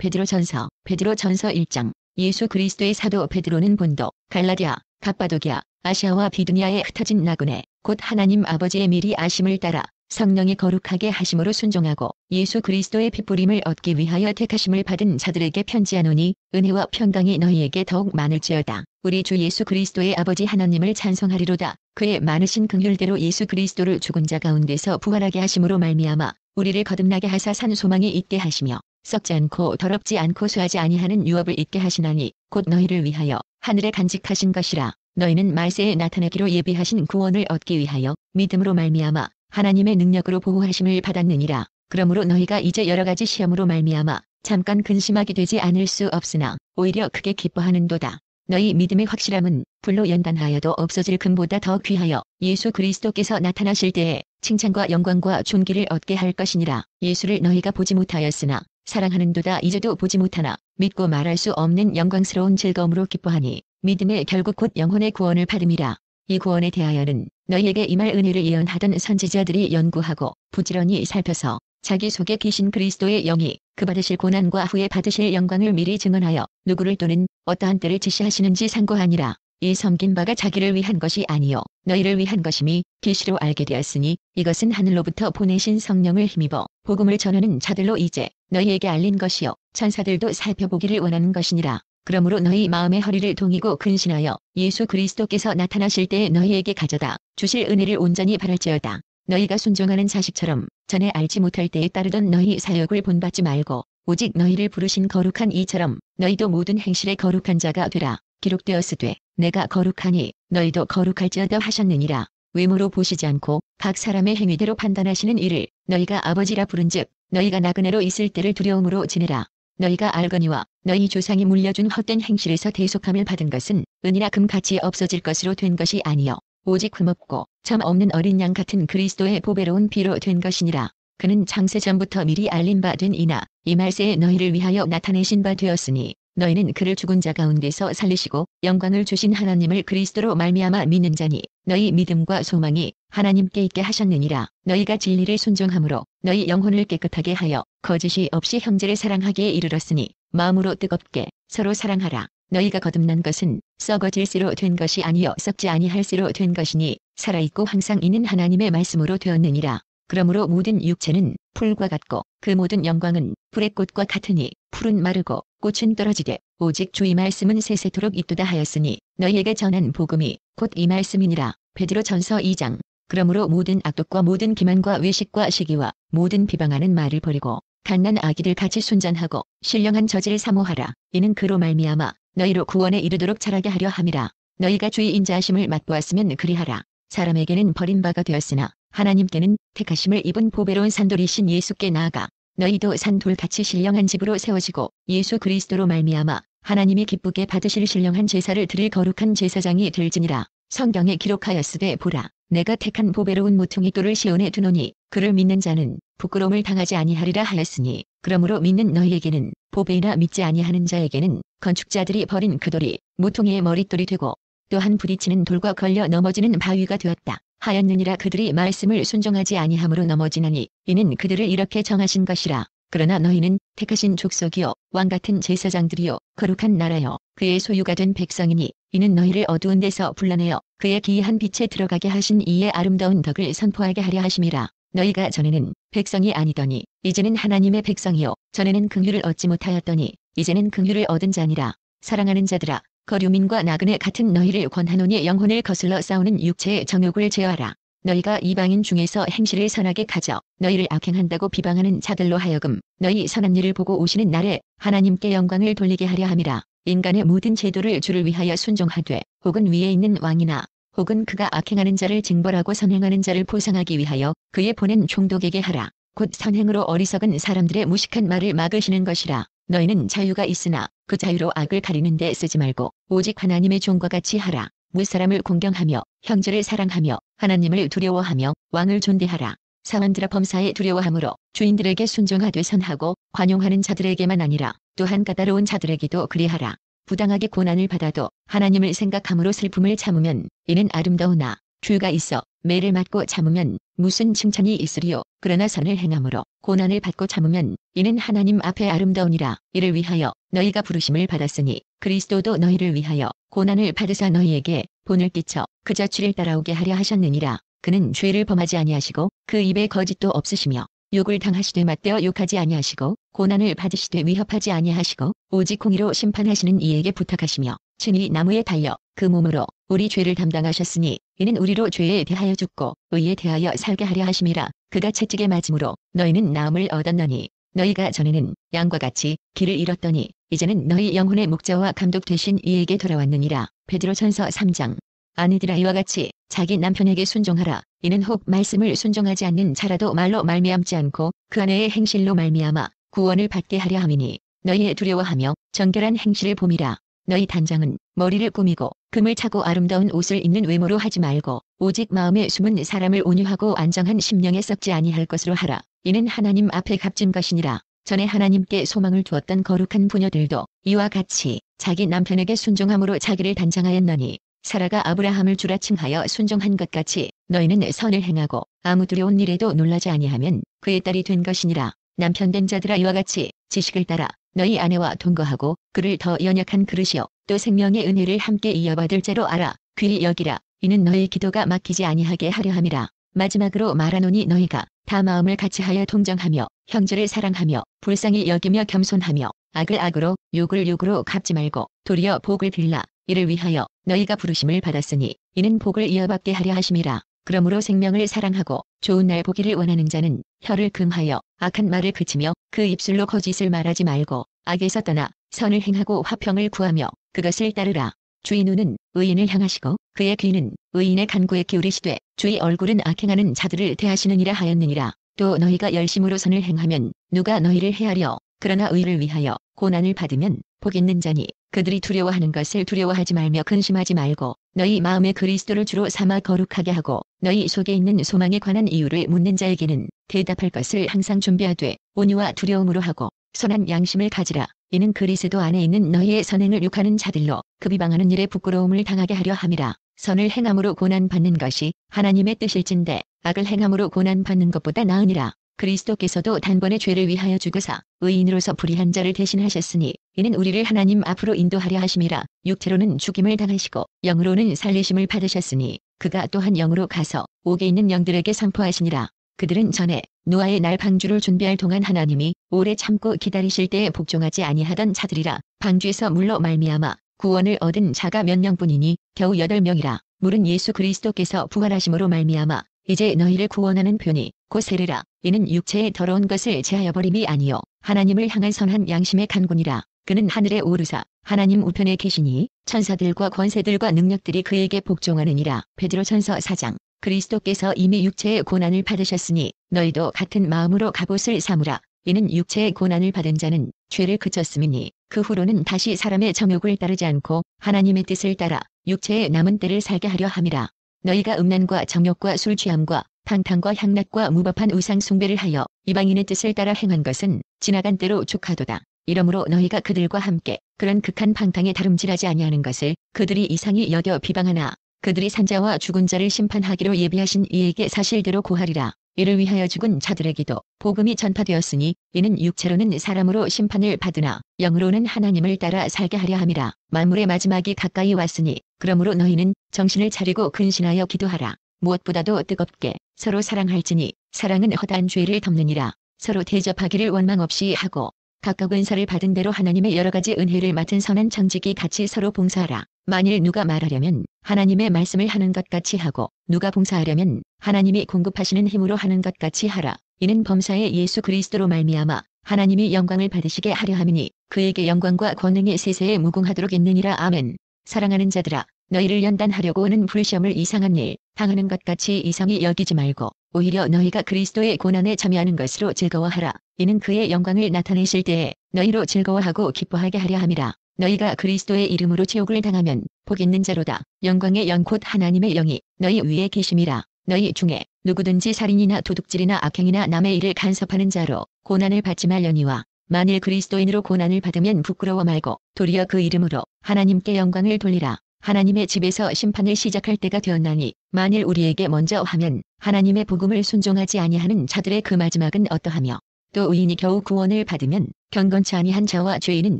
베드로전서 1장. 예수 그리스도의 사도 베드로는 본도, 갈라디아, 갑바도기아, 아시아와 비두니아에 흩어진 나그네, 곧 하나님 아버지의 미리 아심을 따라 성령이 거룩하게 하심으로 순종하고 예수 그리스도의 핏부림을 얻기 위하여 택하심을 받은 자들에게 편지하노니, 은혜와 평강이 너희에게 더욱 많을지어다. 우리 주 예수 그리스도의 아버지 하나님을 찬송하리로다. 그의 많으신 긍휼대로 예수 그리스도를 죽은 자 가운데서 부활하게 하심으로 말미암아 우리를 거듭나게 하사 산 소망이 있게 하시며, 썩지 않고 더럽지 않고 쇠하지 아니하는 유업을 있게 하시나니 곧 너희를 위하여 하늘에 간직하신 것이라. 너희는 말세에 나타내기로 예비하신 구원을 얻기 위하여 믿음으로 말미암아 하나님의 능력으로 보호하심을 받았느니라. 그러므로 너희가 이제 여러가지 시험으로 말미암아 잠깐 근심하게 되지 않을 수 없으나 오히려 크게 기뻐하는도다. 너희 믿음의 확실함은 불로 연단하여도 없어질 금보다 더 귀하여 예수 그리스도께서 나타나실 때에 칭찬과 영광과 존귀를 얻게 할 것이니라. 예수를 너희가 보지 못하였으나 사랑하는도다. 이제도 보지 못하나 믿고 말할 수 없는 영광스러운 즐거움으로 기뻐하니 믿음의 결국 곧 영혼의 구원을 받음이라. 이 구원에 대하여는 너희에게 임할 은혜를 예언하던 선지자들이 연구하고 부지런히 살펴서 자기 속에 계신 그리스도의 영이 그 받으실 고난과 후에 받으실 영광을 미리 증언하여 누구를 또는 어떠한 때를 지시하시는지 상고하니라. 이 섬긴 바가 자기를 위한 것이 아니요 너희를 위한 것임이 계시로 알게 되었으니, 이것은 하늘로부터 보내신 성령을 힘입어 복음을 전하는 자들로 이제 너희에게 알린 것이요 천사들도 살펴보기를 원하는 것이니라. 그러므로 너희 마음의 허리를 동이고 근신하여 예수 그리스도께서 나타나실 때에 너희에게 가져다 주실 은혜를 온전히 바랄지어다. 너희가 순종하는 자식처럼 전에 알지 못할 때에 따르던 너희 사역을 본받지 말고 오직 너희를 부르신 거룩한 이처럼 너희도 모든 행실에 거룩한 자가 되라. 기록되었으되 내가 거룩하니 너희도 거룩할지어다 하셨느니라. 외모로 보시지 않고 각 사람의 행위대로 판단하시는 이를 너희가 아버지라 부른즉 너희가 나그네로 있을 때를 두려움으로 지내라. 너희가 알거니와 너희 조상이 물려준 헛된 행실에서 대속함을 받은 것은 은이나 금같이 없어질 것으로 된 것이 아니요 오직 흠없고 점 없는 어린 양 같은 그리스도의 보배로운 피로 된 것이니라. 그는 창세 전부터 미리 알린 바 된 이나 이 말세에 너희를 위하여 나타내신 바 되었으니, 너희는 그를 죽은 자 가운데서 살리시고 영광을 주신 하나님을 그리스도로 말미암아 믿는 자니 너희 믿음과 소망이 하나님께 있게 하셨느니라. 너희가 진리를 순종함으로 너희 영혼을 깨끗하게 하여 거짓이 없이 형제를 사랑하기에 이르렀으니 마음으로 뜨겁게 서로 사랑하라. 너희가 거듭난 것은 썩어질 씨로 된 것이 아니요 썩지 아니할 씨로 된 것이니 살아있고 항상 있는 하나님의 말씀으로 되었느니라. 그러므로 모든 육체는 풀과 같고 그 모든 영광은 불의 꽃과 같으니 풀은 마르고 꽃은 떨어지되 오직 주의 말씀은 세세토록 있도다 하였으니 너희에게 전한 복음이 곧 이 말씀이니라. 베드로전서 2장. 그러므로 모든 악독과 모든 기만과 외식과 시기와 모든 비방하는 말을 버리고 갓난 아기들 같이 순전하고 신령한 저지를 사모하라. 이는 그로 말미암아 너희로 구원에 이르도록 자라게 하려 함이라. 너희가 주의 인자하심을 맛보았으면 그리하라. 사람에게는 버림바가 되었으나 하나님께는 택하심을 입은 보배로운 산돌이신 예수께 나아가 너희도 산돌같이 신령한 집으로 세워지고 예수 그리스도로 말미암아 하나님이 기쁘게 받으실 신령한 제사를 드릴 거룩한 제사장이 될지니라. 성경에 기록하였으되 보라, 내가 택한 보배로운 모퉁이 돌을 시온에 두노니 그를 믿는 자는 부끄러움을 당하지 아니하리라 하였으니, 그러므로 믿는 너희에게는 보배이나 믿지 아니하는 자에게는 건축자들이 버린 그 돌이 모퉁이의 머릿돌이 되고 또한 부딪히는 돌과 걸려 넘어지는 바위가 되었다 하였느니라. 그들이 말씀을 순종하지 아니함으로 넘어지나니 이는 그들을 이렇게 정하신 것이라. 그러나 너희는 택하신 족속이요 왕같은 제사장들이요 거룩한 나라요 그의 소유가 된 백성이니 이는 너희를 어두운 데서 불러내어 그의 기이한 빛에 들어가게 하신 이의 아름다운 덕을 선포하게 하려 하심이라. 너희가 전에는 백성이 아니더니 이제는 하나님의 백성이요 전에는 긍휼을 얻지 못하였더니 이제는 긍휼을 얻은 자니라. 사랑하는 자들아, 거류민과 나그네 같은 너희를 권하노니 영혼을 거슬러 싸우는 육체의 정욕을 제어하라. 너희가 이방인 중에서 행실을 선하게 가져 너희를 악행한다고 비방하는 자들로 하여금 너희 선한 일을 보고 오시는 날에 하나님께 영광을 돌리게 하려 함이라. 인간의 모든 제도를 주를 위하여 순종하되 혹은 위에 있는 왕이나 혹은 그가 악행하는 자를 징벌하고 선행하는 자를 보상하기 위하여 그의 보낸 총독에게 하라. 곧 선행으로 어리석은 사람들의 무식한 말을 막으시는 것이라. 너희는 자유가 있으나 그 자유로 악을 가리는 데 쓰지 말고 오직 하나님의 종과 같이 하라. 무사람을 공경하며 형제를 사랑하며 하나님을 두려워하며 왕을 존대하라. 사원들아, 범사에 두려워함으로 주인들에게 순종하되 선하고 관용하는 자들에게만 아니라 또한 까다로운 자들에게도 그리하라. 부당하게 고난을 받아도 하나님을 생각함으로 슬픔을 참으면 이는 아름다우나 주가 있어 매를 맞고 참으면 무슨 칭찬이 있으리요. 그러나 선을 행함으로 고난을 받고 참으면 이는 하나님 앞에 아름다우니라. 이를 위하여 너희가 부르심을 받았으니 그리스도도 너희를 위하여 고난을 받으사 너희에게 본을 끼쳐 그저 주를 따라오게 하려 하셨느니라. 그는 죄를 범하지 아니하시고 그 입에 거짓도 없으시며 욕을 당하시되 맞대어 욕하지 아니하시고 고난을 받으시되 위협하지 아니하시고 오직 공의로 심판하시는 이에게 부탁하시며 친히 나무에 달려 그 몸으로 우리 죄를 담당하셨으니 이는 우리로 죄에 대하여 죽고 의에 대하여 살게 하려 하심이라. 그가 채찍에 맞음으로 너희는 나음을 얻었노니 너희가 전에는 양과 같이 길을 잃었더니 이제는 너희 영혼의 목자와 감독 되신 이에게 돌아왔느니라. 베드로전서 3장. 아내들아 이와 같이 자기 남편에게 순종하라. 이는 혹 말씀을 순종하지 않는 자라도 말로 말미암지 않고 그 아내의 행실로 말미암아 구원을 받게 하려 함이니 너희의 두려워하며 정결한 행실을 봄이라. 너희 단장은 머리를 꾸미고 금을 차고 아름다운 옷을 입는 외모로 하지 말고 오직 마음에 숨은 사람을 온유하고 안정한 심령에 썩지 아니할 것으로 하라. 이는 하나님 앞에 값진 것이니라. 전에 하나님께 소망을 두었던 거룩한 부녀들도 이와 같이 자기 남편에게 순종함으로 자기를 단장하였노니 사라가 아브라함을 주라 칭하여 순종한 것 같이 너희는 선을 행하고 아무 두려운 일에도 놀라지 아니하면 그의 딸이 된 것이니라. 남편된 자들아 이와 같이 지식을 따라 너희 아내와 동거하고 그를 더 연약한 그릇이요 또 생명의 은혜를 함께 이어받을 자로 알아 귀히 여기라. 이는 너희 기도가 막히지 아니하게 하려 함이라. 마지막으로 말하노니 너희가 다 마음을 같이하여 동정하며 형제를 사랑하며 불쌍히 여기며 겸손하며 악을 악으로 욕을 욕으로 갚지 말고 도리어 복을 빌라. 이를 위하여 너희가 부르심을 받았으니 이는 복을 이어받게 하려 하심이라. 그러므로 생명을 사랑하고 좋은 날 보기를 원하는 자는 혀를 금하여 악한 말을 그치며 그 입술로 거짓을 말하지 말고 악에서 떠나 선을 행하고 화평을 구하며 그것을 따르라. 주의 눈은 의인을 향하시고 그의 귀는 의인의 간구에 기울이시되 주의 얼굴은 악행하는 자들을 대하시느니라 하였느니라. 또 너희가 열심으로 선을 행하면 누가 너희를 해하려. 그러나 의를 위하여 고난을 받으면 복 있는 자니 그들이 두려워하는 것을 두려워하지 말며 근심하지 말고 너희 마음에 그리스도를 주로 삼아 거룩하게 하고 너희 속에 있는 소망에 관한 이유를 묻는 자에게는 대답할 것을 항상 준비하되 온유와 두려움으로 하고 선한 양심을 가지라. 이는 그리스도 안에 있는 너희의 선행을 욕하는 자들로 그 비방하는 일에 부끄러움을 당하게 하려 함이라. 선을 행함으로 고난 받는 것이 하나님의 뜻일진데 악을 행함으로 고난 받는 것보다 나으니라. 그리스도께서도 단번에 죄를 위하여 죽으사 의인으로서 불의한 자를 대신하셨으니 이는 우리를 하나님 앞으로 인도하려 하심이라. 육체로는 죽임을 당하시고 영으로는 살리심을 받으셨으니 그가 또한 영으로 가서 옥에 있는 영들에게 선포하시니라. 그들은 전에 노아의 날 방주를 준비할 동안 하나님이 오래 참고 기다리실 때에 복종하지 아니하던 자들이라. 방주에서 물로 말미암아 구원을 얻은 자가 몇 명뿐이니 겨우 8명이라. 물은 예수 그리스도께서 부활하심으로 말미암아 이제 너희를 구원하는 편이 곧 세례라. 이는 육체의 더러운 것을 제하여 버림이 아니요 하나님을 향한 선한 양심의 간구니라. 그는 하늘에 오르사 하나님 우편에 계시니 천사들과 권세들과 능력들이 그에게 복종하느니라. 베드로전서 4장. 그리스도께서 이미 육체의 고난을 받으셨으니 너희도 같은 마음으로 갑옷을 삼으라. 이는 육체의 고난을 받은 자는 죄를 그쳤음이니 그 후로는 다시 사람의 정욕을 따르지 않고 하나님의 뜻을 따라 육체의 남은 때를 살게 하려 함이라. 너희가 음란과 정욕과 술 취함과 방탕과 향락과 무법한 우상 숭배를 하여 이방인의 뜻을 따라 행한 것은 지나간 때로 족하도다. 이러므로 너희가 그들과 함께 그런 극한 방탕에 다름질하지 아니하는 것을 그들이 이상히 여겨 비방하나 그들이 산자와 죽은 자를 심판하기로 예비하신 이에게 사실대로 고하리라. 이를 위하여 죽은 자들에게도 복음이 전파되었으니 이는 육체로는 사람으로 심판을 받으나 영으로는 하나님을 따라 살게 하려 함이라. 만물의 마지막이 가까이 왔으니 그러므로 너희는 정신을 차리고 근신하여 기도하라. 무엇보다도 뜨겁게 서로 사랑할지니 사랑은 허다한 죄를 덮느니라. 서로 대접하기를 원망 없이 하고 각각 은사를 받은 대로 하나님의 여러 가지 은혜를 맡은 선한 청지기 같이 서로 봉사하라. 만일 누가 말하려면 하나님의 말씀을 하는 것 같이 하고 누가 봉사하려면 하나님이 공급하시는 힘으로 하는 것 같이 하라. 이는 범사의 예수 그리스도로 말미암아 하나님이 영광을 받으시게 하려 함이니 그에게 영광과 권능이 세세에 무궁하도록 있느니라. 아멘. 사랑하는 자들아 너희를 연단하려고 오는 불시험을 이상한 일 당하는 것 같이 이상히 여기지 말고 오히려 너희가 그리스도의 고난에 참여하는 것으로 즐거워하라. 이는 그의 영광을 나타내실 때에 너희로 즐거워하고 기뻐하게 하려 함이라. 너희가 그리스도의 이름으로 지옥을 당하면 복 있는 자로다. 영광의 영 곧 하나님의 영이 너희 위에 계심이라. 너희 중에 누구든지 살인이나 도둑질이나 악행이나 남의 일을 간섭하는 자로 고난을 받지 말려니와 만일 그리스도인으로 고난을 받으면 부끄러워 말고 도리어 그 이름으로 하나님께 영광을 돌리라. 하나님의 집에서 심판을 시작할 때가 되었나니 만일 우리에게 먼저 하면 하나님의 복음을 순종하지 아니하는 자들의 그 마지막은 어떠하며 또 의인이 겨우 구원을 받으면 경건치 아니한 자와 죄인은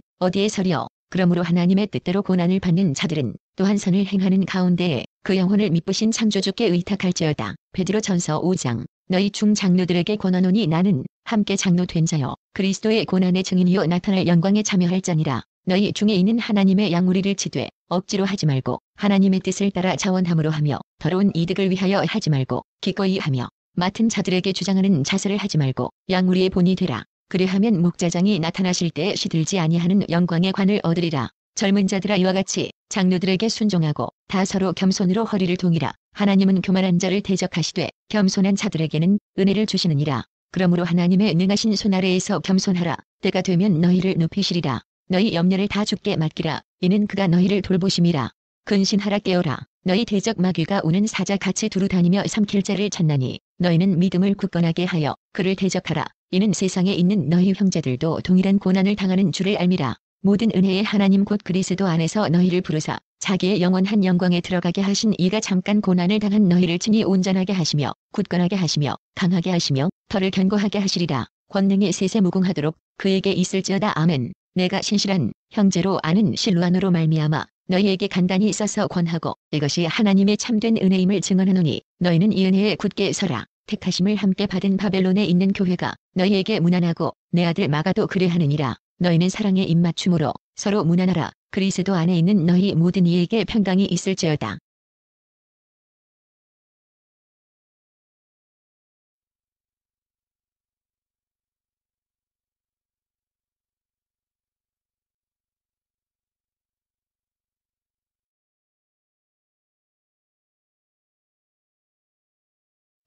어디에 서리요. 그러므로 하나님의 뜻대로 고난을 받는 자들은 또한 선을 행하는 가운데에 그 영혼을 미쁘신 창조주께 의탁할지어다. 베드로전서 5장. 너희 중 장로들에게 권하노니 나는 함께 장로 된 자여 그리스도의 고난의 증인이요 나타날 영광에 참여할 자니라. 너희 중에 있는 하나님의 양무리를 치되 억지로 하지 말고 하나님의 뜻을 따라 자원함으로 하며 더러운 이득을 위하여 하지 말고 기꺼이 하며 맡은 자들에게 주장하는 자세를 하지 말고 양무리의 본이 되라. 그리하면 목자장이 나타나실 때 시들지 아니하는 영광의 관을 얻으리라. 젊은 자들아 이와 같이 장로들에게 순종하고 다 서로 겸손으로 허리를 동이라. 하나님은 교만한 자를 대적하시되 겸손한 자들에게는 은혜를 주시느니라. 그러므로 하나님의 능하신 손 아래에서 겸손하라. 때가 되면 너희를 높이시리라. 너희 염려를 다 주께 맡기라. 이는 그가 너희를 돌보심이라. 근신하라 깨어라. 너희 대적 마귀가 우는 사자 같이 두루 다니며 삼킬 자를 찾나니 너희는 믿음을 굳건하게 하여 그를 대적하라. 이는 세상에 있는 너희 형제들도 동일한 고난을 당하는 줄을 알미라. 모든 은혜의 하나님 곧 그리스도 안에서 너희를 부르사 자기의 영원한 영광에 들어가게 하신 이가 잠깐 고난을 당한 너희를 친히 온전하게 하시며 굳건하게 하시며 강하게 하시며 털을 견고하게 하시리라. 권능이 세세 무궁하도록 그에게 있을지어다. 아멘. 내가 신실한 형제로 아는 실루안으로 말미암아 너희에게 간단히 써서 권하고 이것이 하나님의 참된 은혜임을 증언하노니 너희는 이 은혜에 굳게 서라. 택하심을 함께 받은 바벨론에 있는 교회가 너희에게 문안하고 내 아들 마가도 그래하느니라. 너희는 사랑에 입맞춤으로 서로 문안하라. 그리스도 안에 있는 너희 모든 이에게 평강이 있을지어다.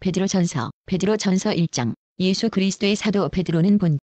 베드로전서 1장. 예수 그리스도의 사도 베드로는 본